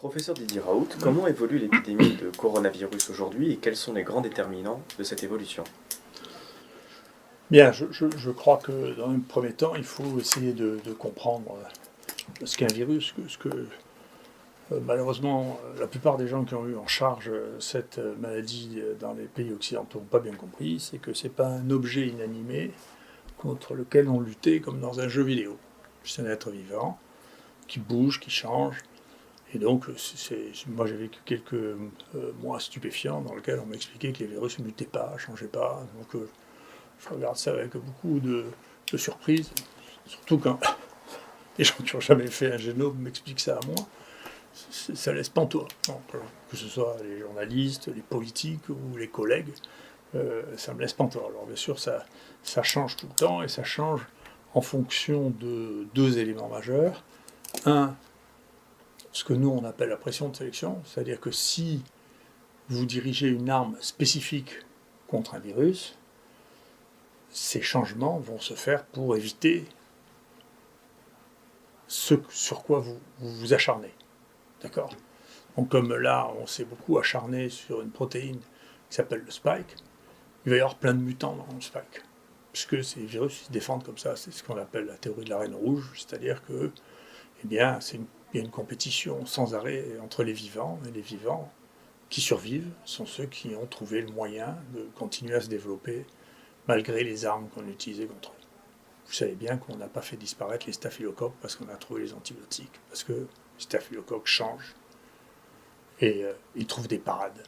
Professeur Didier Raoult, comment évolue l'épidémie de coronavirus aujourd'hui et quels sont les grands déterminants de cette évolution? Bien, je crois que dans un premier temps, il faut essayer de comprendre ce qu'est un virus, malheureusement, la plupart des gens qui ont eu en charge cette maladie dans les pays occidentaux n'ont pas bien compris, c'est que ce n'est pas un objet inanimé contre lequel on luttait comme dans un jeu vidéo. C'est un être vivant qui bouge, qui change. Et donc, moi j'ai vécu quelques mois stupéfiants dans lesquels on m'expliquait que les virus ne mutaient pas, ne changeaient pas. Donc je regarde ça avec beaucoup de surprise, surtout quand les gens qui n'ont jamais fait un génome m'expliquent ça à moi. Ça laisse pantois. Donc, que ce soit les journalistes, les politiques ou les collègues, ça me laisse pantois. Alors bien sûr, ça change tout le temps et ça change en fonction de deux éléments majeurs. Un, ce que nous on appelle la pression de sélection, c'est-à-dire que si vous dirigez une arme spécifique contre un virus, ces changements vont se faire pour éviter ce sur quoi vous vous acharnez. D'accord ? Donc comme là, on s'est beaucoup acharné sur une protéine qui s'appelle le spike, il va y avoir plein de mutants dans le spike. Puisque ces virus se défendent comme ça, c'est ce qu'on appelle la théorie de la reine rouge, c'est-à-dire que, eh bien, il y a une compétition sans arrêt entre les vivants, et les vivants qui survivent sont ceux qui ont trouvé le moyen de continuer à se développer malgré les armes qu'on utilisait contre eux. Vous savez bien qu'on n'a pas fait disparaître les staphylocoques parce qu'on a trouvé les antibiotiques, parce que les staphylocoques changent et ils trouvent des parades,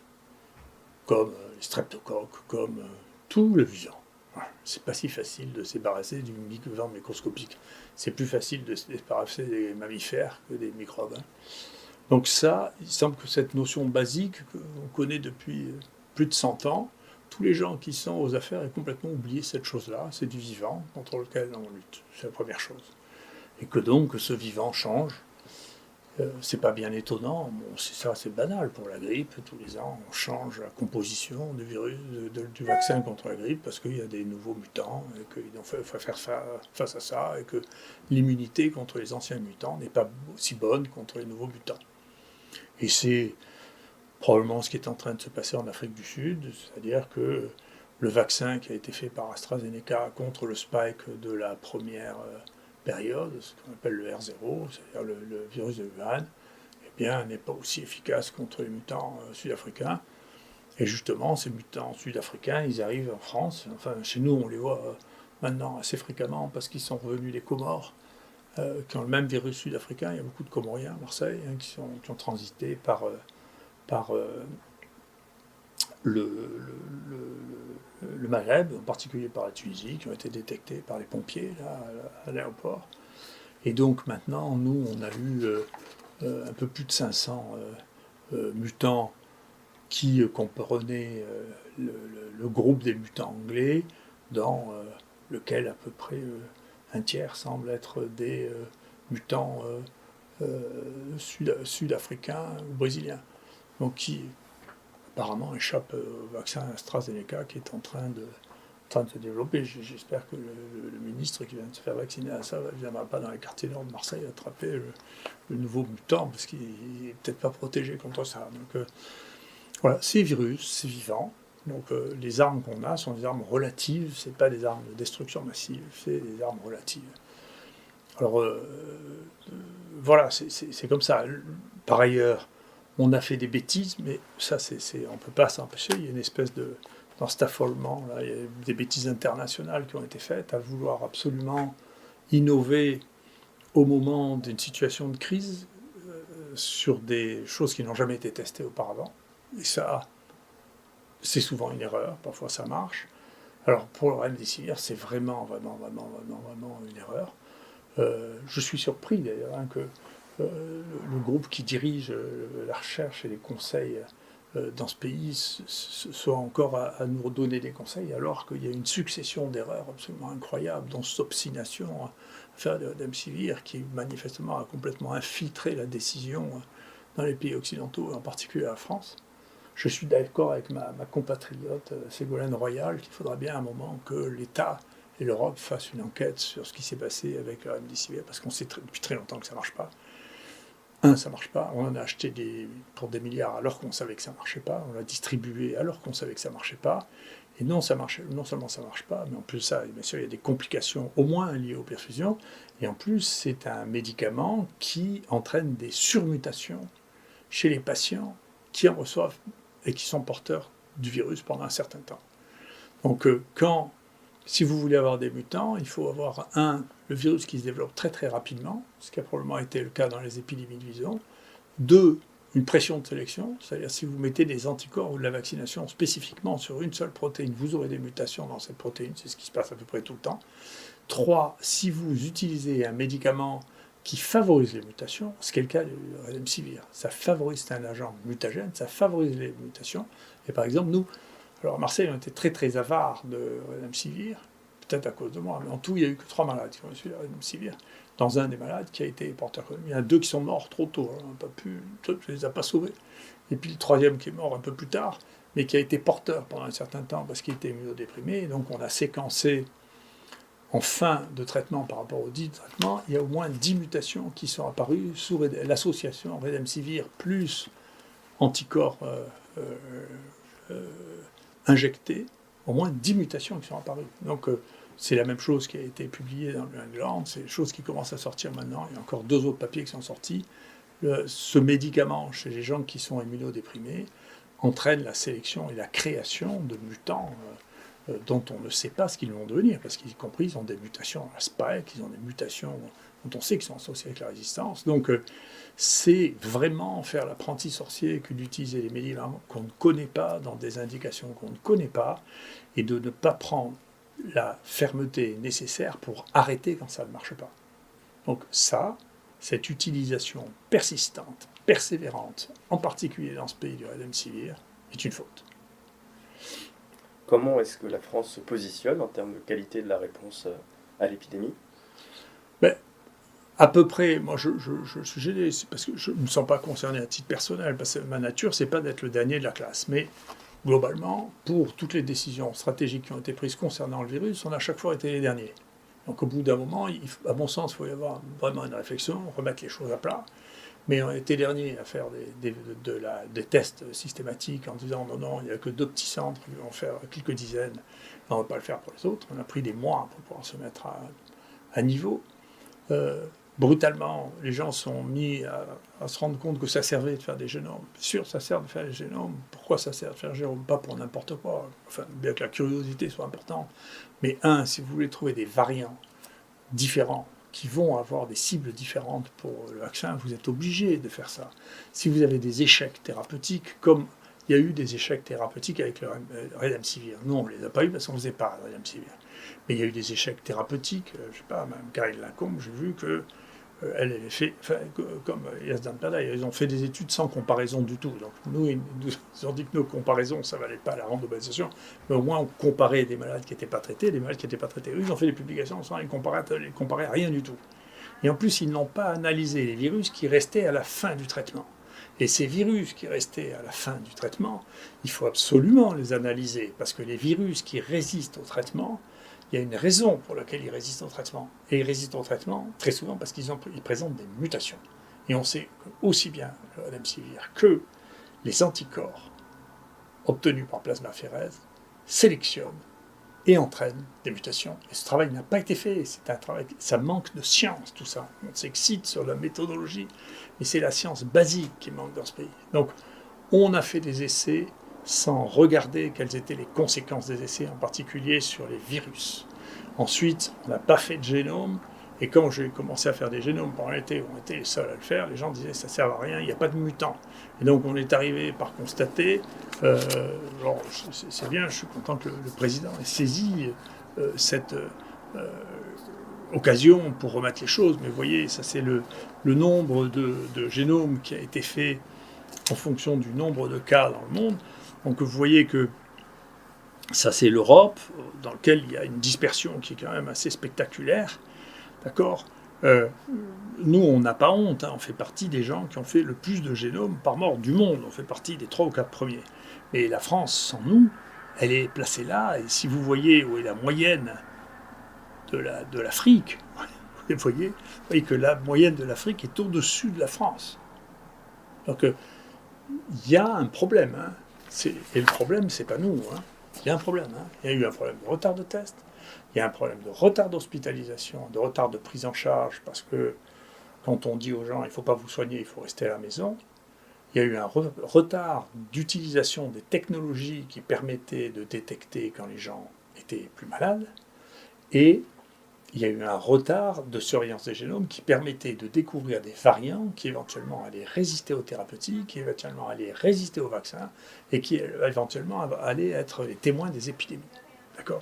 comme les streptocoques, comme tout le vivant. Voilà. C'est pas si facile de se débarrasser du vivant microscopique. C'est plus facile de se débarrasser des mammifères que des microbes. Donc ça, il semble que cette notion basique qu'on connaît depuis plus de 100 ans, tous les gens qui sont aux affaires aient complètement oublié cette chose-là. C'est du vivant contre lequel on lutte. C'est la première chose. Et que donc ce vivant change. C'est pas bien étonnant. Bon, c'est banal pour la grippe. Tous les ans, on change la composition du virus, du vaccin contre la grippe parce qu'il y a des nouveaux mutants et qu'il faut faire face à ça et que l'immunité contre les anciens mutants n'est pas aussi bonne contre les nouveaux mutants. Et c'est probablement ce qui est en train de se passer en Afrique du Sud, c'est-à-dire que le vaccin qui a été fait par AstraZeneca contre le spike de la première période, ce qu'on appelle le R0, c'est-à-dire le virus de Wuhan, eh bien, n'est pas aussi efficace contre les mutants sud-africains. Et justement, ces mutants sud-africains, ils arrivent en France. Enfin, chez nous, on les voit maintenant assez fréquemment parce qu'ils sont revenus des Comores, qui ont le même virus sud-africain. Il y a beaucoup de Comoriens à Marseille qui ont transité par le Maghreb, en particulier par la Tunisie, qui ont été détectés par les pompiers là, à l'aéroport. Et donc maintenant, nous, on a eu un peu plus de 500 mutants qui comprenaient le groupe des mutants anglais, dans lequel à peu près un tiers semble être des mutants sud-africains ou brésiliens. Donc qui apparemment échappe au vaccin AstraZeneca qui est en train de se développer. J'espère que le ministre qui vient de se faire vacciner à ça ne viendra pas dans les quartiers nord de Marseille attraper le nouveau mutant, parce qu'il n'est peut-être pas protégé contre ça. Donc voilà, c'est virus, c'est vivant. Donc les armes qu'on a sont des armes relatives, c'est pas des armes de destruction massive, c'est des armes relatives. Alors voilà, c'est comme ça. Par ailleurs, on a fait des bêtises, mais ça, on ne peut pas s'empêcher. Il y a une espèce dans cet affolement, là, il y a des bêtises internationales qui ont été faites à vouloir absolument innover au moment d'une situation de crise sur des choses qui n'ont jamais été testées auparavant. Et ça, c'est souvent une erreur, parfois ça marche. Alors pour le remdesivir, c'est vraiment une erreur. Je suis surpris d'ailleurs que le groupe qui dirige la recherche et les conseils dans ce pays soit encore à nous donner des conseils, alors qu'il y a une succession d'erreurs absolument incroyables, dont cette obstination à faire de remdesivir qui manifestement a complètement infiltré la décision dans les pays occidentaux, en particulier la France. Je suis d'accord avec ma compatriote Ségolène Royal qu'il faudra bien à un moment que l'État et l'Europe fassent une enquête sur ce qui s'est passé avec le remdesivir, parce qu'on sait depuis très longtemps que ça ne marche pas. ça marche pas. On en a acheté pour des milliards alors qu'on savait que ça marchait pas. On l'a distribué alors qu'on savait que ça marchait pas. Et non seulement ça marche pas, mais en plus de ça, bien sûr, il y a des complications au moins liées aux perfusions. Et en plus, c'est un médicament qui entraîne des surmutations chez les patients qui en reçoivent et qui sont porteurs du virus pendant un certain temps. Donc, si vous voulez avoir des mutants, il faut avoir le virus qui se développe très très rapidement, ce qui a probablement été le cas dans les épidémies de vison. 2, une pression de sélection, c'est-à-dire si vous mettez des anticorps ou de la vaccination spécifiquement sur une seule protéine, vous aurez des mutations dans cette protéine, c'est ce qui se passe à peu près tout le temps. 3, si vous utilisez un médicament qui favorise les mutations, ce qui est le cas du Remdesivir, ça favorise, c'est un agent mutagène, ça favorise les mutations. Et par exemple, nous, alors à Marseille, on était très très avares de Remdesivir, peut-être à cause de moi, mais en tout, il n'y a eu que 3 malades qui ont reçu le Remdesivir. Dans un des malades qui a été porteur. Il y en a 2 qui sont morts trop tôt, on n'a pas pu, on ne les a pas sauvés. Et puis le 3e qui est mort un peu plus tard, mais qui a été porteur pendant un certain temps parce qu'il était immunodéprimé. Et donc on a séquencé en fin de traitement par rapport au dit traitement, il y a au moins 10 mutations qui sont apparues sous l'association Remdesivir plus anticorps injectés, au moins 10 mutations qui sont apparues. Donc c'est la même chose qui a été publiée dans le New England, c'est des choses qui commencent à sortir maintenant. Il y a encore 2 autres papiers qui sont sortis. Ce médicament, chez les gens qui sont immunodéprimés, entraîne la sélection et la création de mutants dont on ne sait pas ce qu'ils vont devenir, parce qu'y compris, ils ont des mutations à la spike, ils ont des mutations dont on sait qu'ils sont associés avec la résistance. Donc c'est vraiment faire l'apprenti sorcier que d'utiliser les médicaments qu'on ne connaît pas, dans des indications qu'on ne connaît pas, et de ne pas prendre la fermeté nécessaire pour arrêter quand ça ne marche pas. Donc cette utilisation persistante, persévérante, en particulier dans ce pays du Remdesivir, est une faute. Comment est-ce que la France se positionne en termes de qualité de la réponse à l'épidémie ? À peu près, moi je suis gêné, c'est parce que je ne me sens pas concerné à titre personnel, parce que ma nature, c'est pas d'être le dernier de la classe, mais globalement, pour toutes les décisions stratégiques qui ont été prises concernant le virus, on a à chaque fois été les derniers. Donc au bout d'un moment, à mon sens, il faut y avoir vraiment une réflexion, remettre les choses à plat. Mais on a été derniers à faire des tests systématiques en disant non, il n'y a que 2 petits centres qui vont faire quelques dizaines, on ne va pas le faire pour les autres. On a pris des mois pour pouvoir se mettre à niveau. Brutalement, les gens sont mis à se rendre compte que ça servait de faire des génomes. Bien sûr, ça sert de faire des génomes. Pourquoi ça sert de faire des génomes ? Pas pour n'importe quoi. Enfin, bien que la curiosité soit importante. Mais si vous voulez trouver des variants différents qui vont avoir des cibles différentes pour le vaccin, vous êtes obligé de faire ça. Si vous avez des échecs thérapeutiques, comme il y a eu des échecs thérapeutiques avec le Remdesivir. Nous, on ne les a pas eu parce qu'on ne faisait pas le Remdesivir. Mais il y a eu des échecs thérapeutitions, je ne sais pas, même Karine Lacombe, j'ai vu que elle avait fait, comme Yazdan Perdai, ils ont fait des études sans comparaison du tout. Donc nous, ils nous ont dit que nos comparaisons, ça ne valait pas la randomisation, mais au moins on comparait des malades qui n'étaient pas traités, des malades qui n'étaient pas traités. Eux, ils ont fait des publications sans les comparer à rien du tout. Et en plus, ils n'ont pas analysé les virus qui restaient à la fin du traitement. Et ces virus qui restaient à la fin du traitement, il faut absolument les analyser, parce que les virus qui résistent au traitement, il y a une raison pour laquelle ils résistent au traitement. Et ils résistent au traitement très souvent parce qu'ils présentent des mutations. Et on sait que aussi bien le Remdesivir que les anticorps obtenus par plasmaphérèse sélectionnent et entraînent des mutations. Et ce travail n'a pas été fait. C'est un travail, ça manque de science, tout ça. On s'excite sur la méthodologie, mais c'est la science basique qui manque dans ce pays. Donc, on a fait des essais sans regarder quelles étaient les conséquences des essais, en particulier sur les virus. Ensuite, on n'a pas fait de génome, et quand j'ai commencé à faire des génomes pendant l'été, où on était les seuls à le faire, les gens disaient ça ne sert à rien, il n'y a pas de mutants. Et donc on est arrivé par constater, c'est bien, je suis content que le président ait saisi cette occasion pour remettre les choses, mais vous voyez, ça c'est le nombre de génomes qui a été fait en fonction du nombre de cas dans le monde. Donc vous voyez que ça c'est l'Europe, dans laquelle il y a une dispersion qui est quand même assez spectaculaire. D'accord ? Nous, on n'a pas honte, on fait partie des gens qui ont fait le plus de génomes par mort du monde. On fait partie des 3 ou 4 premiers. Et la France, sans nous, elle est placée là. Et si vous voyez où est la moyenne de l'Afrique, vous voyez que la moyenne de l'Afrique est au-dessus de la France. Donc, il y a un problème. Hein. Et le problème, c'est pas nous. Hein. Il y a un problème. Hein. Il y a eu un problème de retard de test. Il y a un problème de retard d'hospitalisation, de retard de prise en charge, parce que quand on dit aux gens il ne faut pas vous soigner, il faut rester à la maison, il y a eu un retard d'utilisation des technologies qui permettaient de détecter quand les gens étaient plus malades, et il y a eu un retard de surveillance des génomes qui permettait de découvrir des variants qui éventuellement allaient résister aux thérapeutiques, qui éventuellement allaient résister aux vaccins, et qui éventuellement allaient être les témoins des épidémies. D'accord ?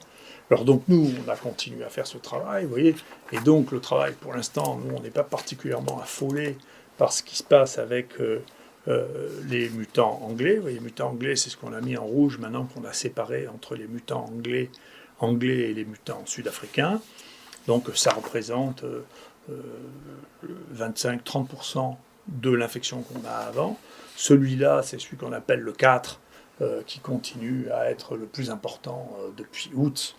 Alors donc nous, on a continué à faire ce travail, vous voyez, et donc le travail, pour l'instant, nous, on n'est pas particulièrement affolés par ce qui se passe avec les mutants anglais. Vous voyez, les mutants anglais, c'est ce qu'on a mis en rouge maintenant qu'on a séparé entre les mutants anglais et les mutants sud-africains. Donc ça représente 25-30% de l'infection qu'on a avant. Celui-là, c'est celui qu'on appelle le 4, qui continue à être le plus important depuis août,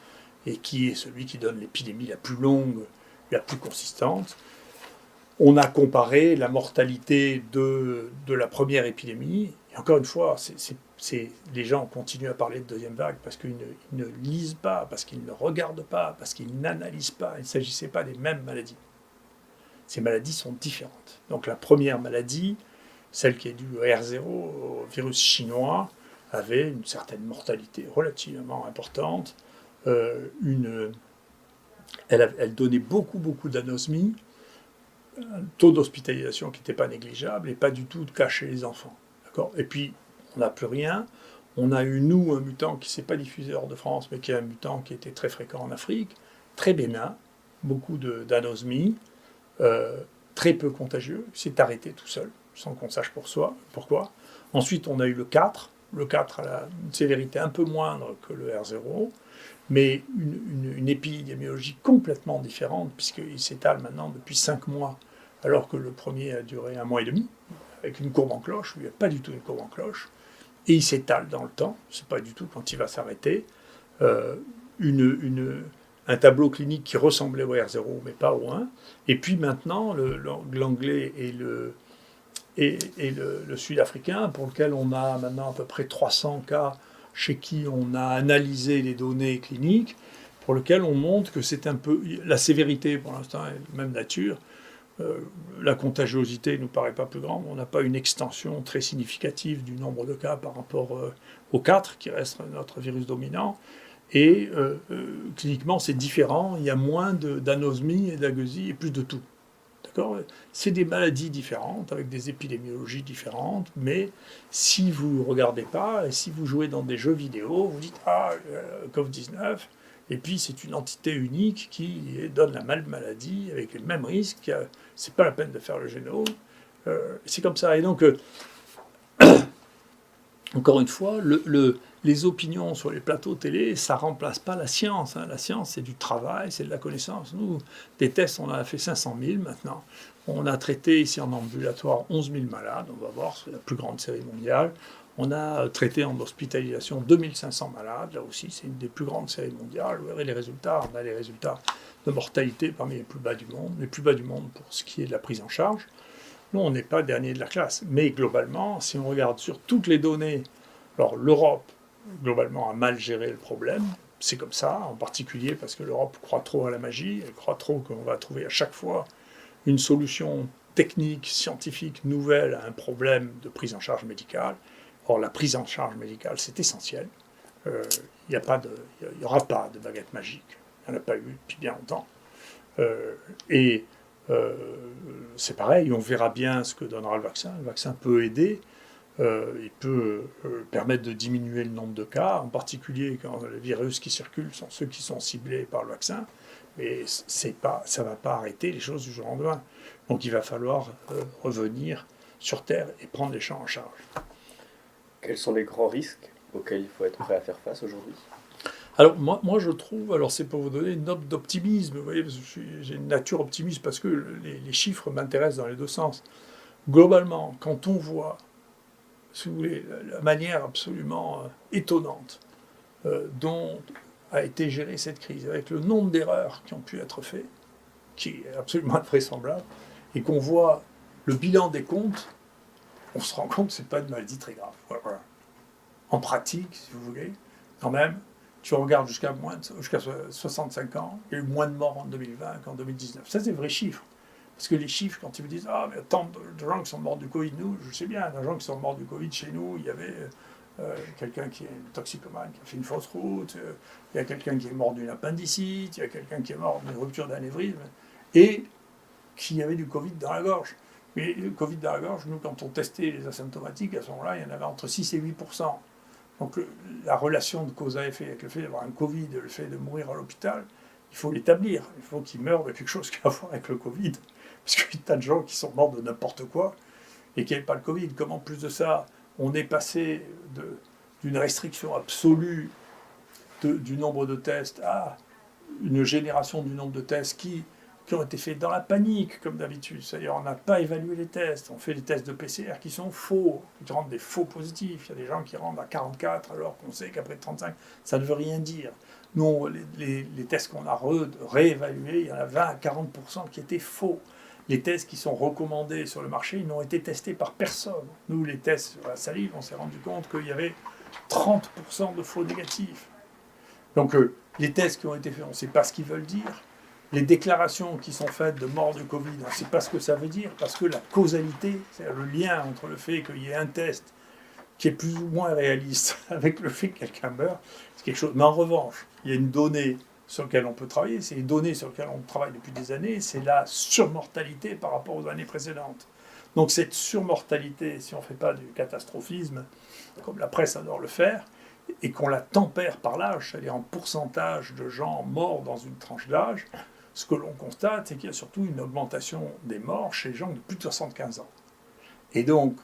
et qui est celui qui donne l'épidémie la plus longue, la plus consistante. On a comparé la mortalité de la première épidémie, et encore une fois, les gens continuent à parler de deuxième vague parce qu'ils ne lisent pas, parce qu'ils ne regardent pas, parce qu'ils n'analysent pas. Il ne s'agissait pas des mêmes maladies. Ces maladies sont différentes. Donc la première maladie, celle qui est due au R0, au virus chinois, avait une certaine mortalité relativement importante. Elle donnait beaucoup d'anosmie, un taux d'hospitalisation qui n'était pas négligeable et pas du tout de cas chez les enfants. D'accord ? Et puis, on n'a plus rien. On a eu, nous, un mutant qui ne s'est pas diffusé hors de France, mais qui est un mutant qui était très fréquent en Afrique, très bénin, beaucoup d'anosmie, très peu contagieux, s'est arrêté tout seul, sans qu'on sache pourquoi. Ensuite, on a eu le 4. Le 4 a une sévérité un peu moindre que le R0, mais une épidémiologie complètement différente, puisqu'il s'étale maintenant depuis 5 mois, alors que le premier a duré 1 mois et demi, avec une courbe en cloche. Il n'y a pas du tout une courbe en cloche, et il s'étale dans le temps, c'est pas du tout quand il va s'arrêter. Un tableau clinique qui ressemblait au R0, mais pas au 1. Et puis maintenant, l'anglais et le sud-africain, pour lequel on a maintenant à peu près 300 cas chez qui on a analysé les données cliniques, pour lequel on montre que c'est un peu... La sévérité, pour l'instant, est de même nature. La contagiosité ne nous paraît pas plus grande. On n'a pas une extension très significative du nombre de cas par rapport au 4, qui reste notre virus dominant. Et cliniquement, c'est différent. Il y a moins d'anosmie et d'agueusie et plus de tout. D'accord ? C'est des maladies différentes, avec des épidémiologies différentes, mais si vous ne regardez pas, et si vous jouez dans des jeux vidéo, vous dites « Ah, Covid-19 », et puis c'est une entité unique qui donne la même maladie, avec les mêmes risques, c'est pas la peine de faire le génome, c'est comme ça. Et donc, encore une fois, les opinions sur les plateaux télé, ça ne remplace pas la science. Hein. La science, c'est du travail, c'est de la connaissance. Nous, des tests, on en a fait 500 000 maintenant. On a traité ici en ambulatoire 11 000 malades, on va voir, c'est la plus grande série mondiale. On a traité en hospitalisation 2500 malades, là aussi, c'est une des plus grandes séries mondiales. Vous verrez les résultats, on a les résultats de mortalité parmi les plus bas du monde pour ce qui est de la prise en charge. Nous, on n'est pas dernier de la classe. Mais globalement, si on regarde sur toutes les données, alors l'Europe, globalement, a mal géré le problème. C'est comme ça, en particulier parce que l'Europe croit trop à la magie, elle croit trop qu'on va trouver à chaque fois une solution technique, scientifique, nouvelle à un problème de prise en charge médicale. Or, la prise en charge médicale, c'est essentiel. Il n'y aura pas de baguette magique. Il n'y en a pas eu depuis bien longtemps. C'est pareil, on verra bien ce que donnera le vaccin. Le vaccin peut aider. Il peut permettre de diminuer le nombre de cas, en particulier quand les virus qui circulent sont ceux qui sont ciblés par le vaccin, mais ça ne va pas arrêter les choses du jour au lendemain. Donc il va falloir revenir sur Terre et prendre les gens en charge. Quels sont les grands risques auxquels il faut être prêt à faire face aujourd'hui ? Alors moi je trouve, alors c'est pour vous donner une note d'optimisme, vous voyez, parce que j'ai une nature optimiste parce que les chiffres m'intéressent dans les deux sens. Globalement, quand on voit, si vous voulez, la manière absolument étonnante dont a été gérée cette crise, avec le nombre d'erreurs qui ont pu être faites, qui est absolument invraisemblable, et qu'on voit le bilan des comptes, on se rend compte que ce n'est pas une maladie très grave. Voilà. En pratique, si vous voulez, quand même, tu regardes jusqu'à 65 ans, il y a eu moins de morts en 2020 qu'en 2019. Ça, c'est des vrais chiffres. Parce que les chiffres, quand ils vous disent « Ah, mais tant de gens qui sont morts du Covid, nous, je sais bien, des gens qui sont morts du Covid chez nous, il y avait quelqu'un qui est toxicomane, qui a fait une fausse route, il y a quelqu'un qui est mort d'une appendicite, il y a quelqu'un qui est mort d'une rupture d'anévrisme, et qui avait du Covid dans la gorge. » Mais le Covid dans la gorge, nous, quand on testait les asymptomatiques, à ce moment-là, il y en avait entre 6 et 8%. Donc la relation de cause à effet avec le fait d'avoir un Covid et le fait de mourir à l'hôpital, il faut l'établir. Il faut qu'il meure de quelque chose qui a à voir avec le Covid. Parce qu'il y a des tas de gens qui sont morts de n'importe quoi et qui n'avaient pas le Covid. Comme en plus de ça, on est passé d'une restriction absolue du nombre de tests à une génération du nombre de tests qui ont été faits dans la panique, comme d'habitude. C'est-à-dire, on n'a pas évalué les tests. On fait des tests de PCR qui sont faux, qui rendent des faux positifs. Il y a des gens qui rendent à 44 alors qu'on sait qu'après 35, ça ne veut rien dire. Nous, les tests qu'on a réévalués, il y en a 20 à 40% qui étaient faux. Les tests qui sont recommandés sur le marché, ils n'ont été testés par personne. Nous, les tests sur la salive, on s'est rendu compte qu'il y avait 30% de faux négatifs. Donc, les tests qui ont été faits, on ne sait pas ce qu'ils veulent dire. Les déclarations qui sont faites de mort de Covid, on ne sait pas ce que ça veut dire, parce que la causalité, c'est-à-dire le lien entre le fait qu'il y ait un test qui est plus ou moins réaliste avec le fait que quelqu'un meurt, c'est quelque chose. Mais en revanche, il y a une donnée sur laquelle on peut travailler, c'est les données sur lesquelles on travaille depuis des années, c'est la surmortalité par rapport aux années précédentes. Donc cette surmortalité, si on ne fait pas du catastrophisme, comme la presse adore le faire, et qu'on la tempère par l'âge, c'est-à-dire en pourcentage de gens morts dans une tranche d'âge, ce que l'on constate, c'est qu'il y a surtout une augmentation des morts chez les gens de plus de 75 ans. Et donc,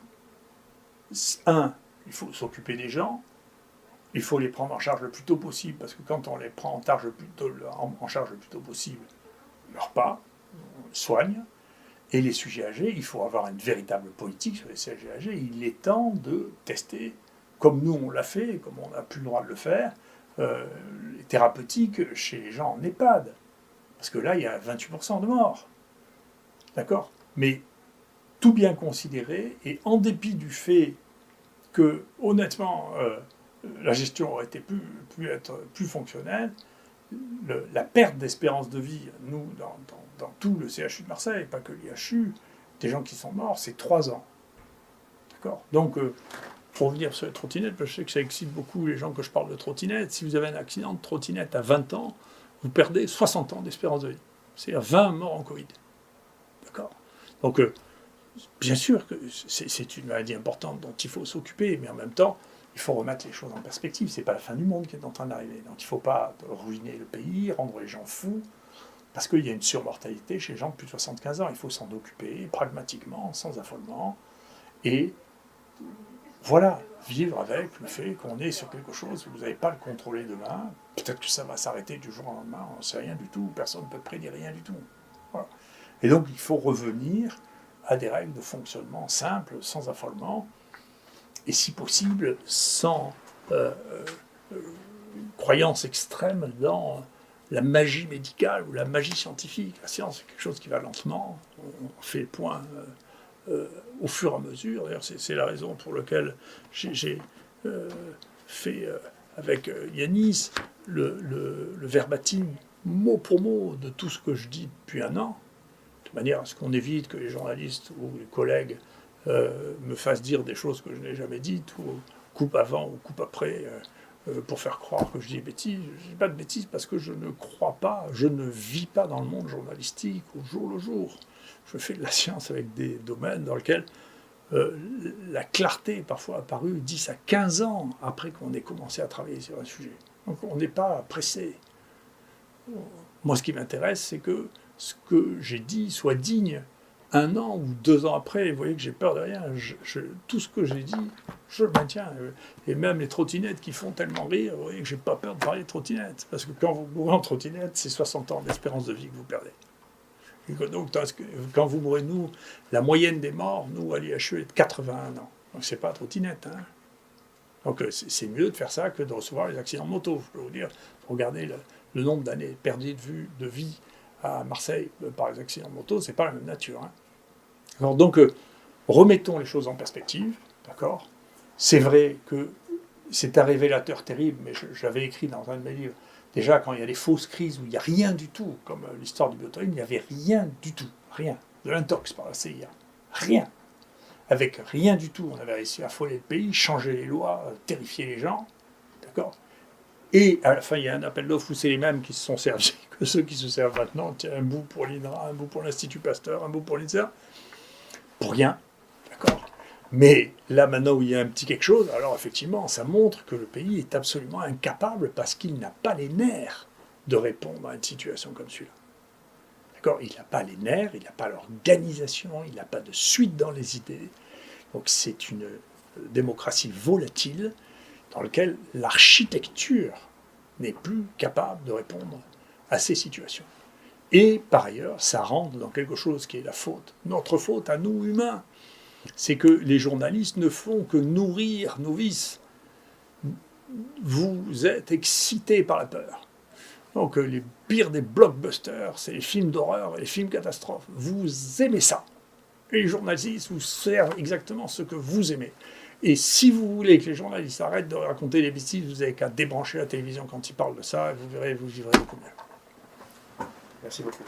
il faut s'occuper des gens, il faut les prendre en charge le plus tôt possible, parce que quand on les prend en charge le plus tôt possible, ils ne meurent pas, on soigne. Et les sujets âgés, il faut avoir une véritable politique sur les sujets âgés. Il est temps de tester, comme nous on l'a fait, comme on n'a plus le droit de le faire, les thérapeutiques chez les gens en EHPAD. Parce que là, il y a 28% de morts. D'accord ? Mais tout bien considéré, et en dépit du fait que, honnêtement, la gestion aurait été pu être plus fonctionnelle, la perte d'espérance de vie, nous, dans tout le CHU de Marseille, pas que l'IHU, des gens qui sont morts, c'est 3 ans. D'accord ? Donc, pour revenir sur les trottinettes, parce que je sais que ça excite beaucoup les gens que je parle de trottinettes, si vous avez un accident de trottinette à 20 ans, vous perdez 60 ans d'espérance de vie. C'est-à-dire 20 morts en Covid. D'accord ? Donc, bien sûr que c'est une maladie importante dont il faut s'occuper, mais en même temps, il faut remettre les choses en perspective. C'est pas la fin du monde qui est en train d'arriver. Donc il ne faut pas ruiner le pays, rendre les gens fous, parce qu'il y a une surmortalité chez les gens de plus de 75 ans. Il faut s'en occuper pragmatiquement, sans affolement, et voilà, vivre avec le fait qu'on est sur quelque chose, vous n'avez pas le contrôler demain. Peut-être que ça va s'arrêter du jour au lendemain, on ne sait rien du tout, personne ne peut prédire rien du tout. Voilà. Et donc il faut revenir à des règles de fonctionnement simples, sans affolement, et si possible, sans croyance extrême dans la magie médicale ou la magie scientifique. La science, c'est quelque chose qui va lentement, on fait le point au fur et à mesure. D'ailleurs, c'est la raison pour laquelle j'ai fait avec Yanis le verbatim, mot pour mot, de tout ce que je dis depuis un an, de manière à ce qu'on évite que les journalistes ou les collègues me fassent dire des choses que je n'ai jamais dites, ou coupe avant ou coupe après, pour faire croire que je dis des bêtises. Je ne dis pas de bêtises parce que je ne crois pas, je ne vis pas dans le monde journalistique au jour le jour. Je fais de la science avec des domaines dans lesquels la clarté est parfois apparue 10 à 15 ans après qu'on ait commencé à travailler sur un sujet. Donc on n'est pas pressé. Moi, ce qui m'intéresse, c'est que ce que j'ai dit soit digne 1 an ou 2 ans après. Vous voyez que j'ai peur de rien. Tout ce que j'ai dit, je le maintiens. Et même les trottinettes qui font tellement rire, vous voyez que j'ai pas peur de parler de trottinettes. Parce que quand vous mourrez en trottinette, c'est 60 ans d'espérance de vie que vous perdez. Et donc, quand vous mourrez, nous, la moyenne des morts, nous, à l'IHU, est de 81 ans. Donc, c'est pas trottinette. Hein. Donc, c'est mieux de faire ça que de recevoir les accidents de moto. Je peux vous dire, regardez le nombre d'années perdues de vie à Marseille par les accidents de moto, c'est pas la même nature. Hein. Alors, donc, remettons les choses en perspective, d'accord? C'est vrai que c'est un révélateur terrible, mais j'avais écrit dans un de mes livres, déjà quand il y a des fausses crises où il n'y a rien du tout, comme l'histoire du Botoline, il n'y avait rien du tout, rien. De l'intox par la CIA, rien. Avec rien du tout, on avait réussi à affoler le pays, changer les lois, terrifier les gens, d'accord? Et à la fin, il y a un appel d'offres où c'est les mêmes qui se sont servis que ceux qui se servent maintenant. Tiens, un bout pour l'INRA, un bout pour l'Institut Pasteur, un bout pour l'INSERM. Pour rien, d'accord? Mais là, maintenant où il y a un petit quelque chose, alors effectivement, ça montre que le pays est absolument incapable parce qu'il n'a pas les nerfs de répondre à une situation comme celui-là. D'accord? Il n'a pas les nerfs, il n'a pas l'organisation, il n'a pas de suite dans les idées. Donc c'est une démocratie volatile dans laquelle l'architecture n'est plus capable de répondre à ces situations. Et par ailleurs, ça rentre dans quelque chose qui est la faute, notre faute à nous humains. C'est que les journalistes ne font que nourrir nos vices. Vous êtes excités par la peur. Donc les pires des blockbusters, c'est les films d'horreur et les films catastrophes. Vous aimez ça. Et les journalistes vous servent exactement ce que vous aimez. Et si vous voulez que les journalistes arrêtent de raconter des bêtises, vous n'avez qu'à débrancher la télévision quand ils parlent de ça, et vous verrez, vous vivrez beaucoup mieux. Merci beaucoup.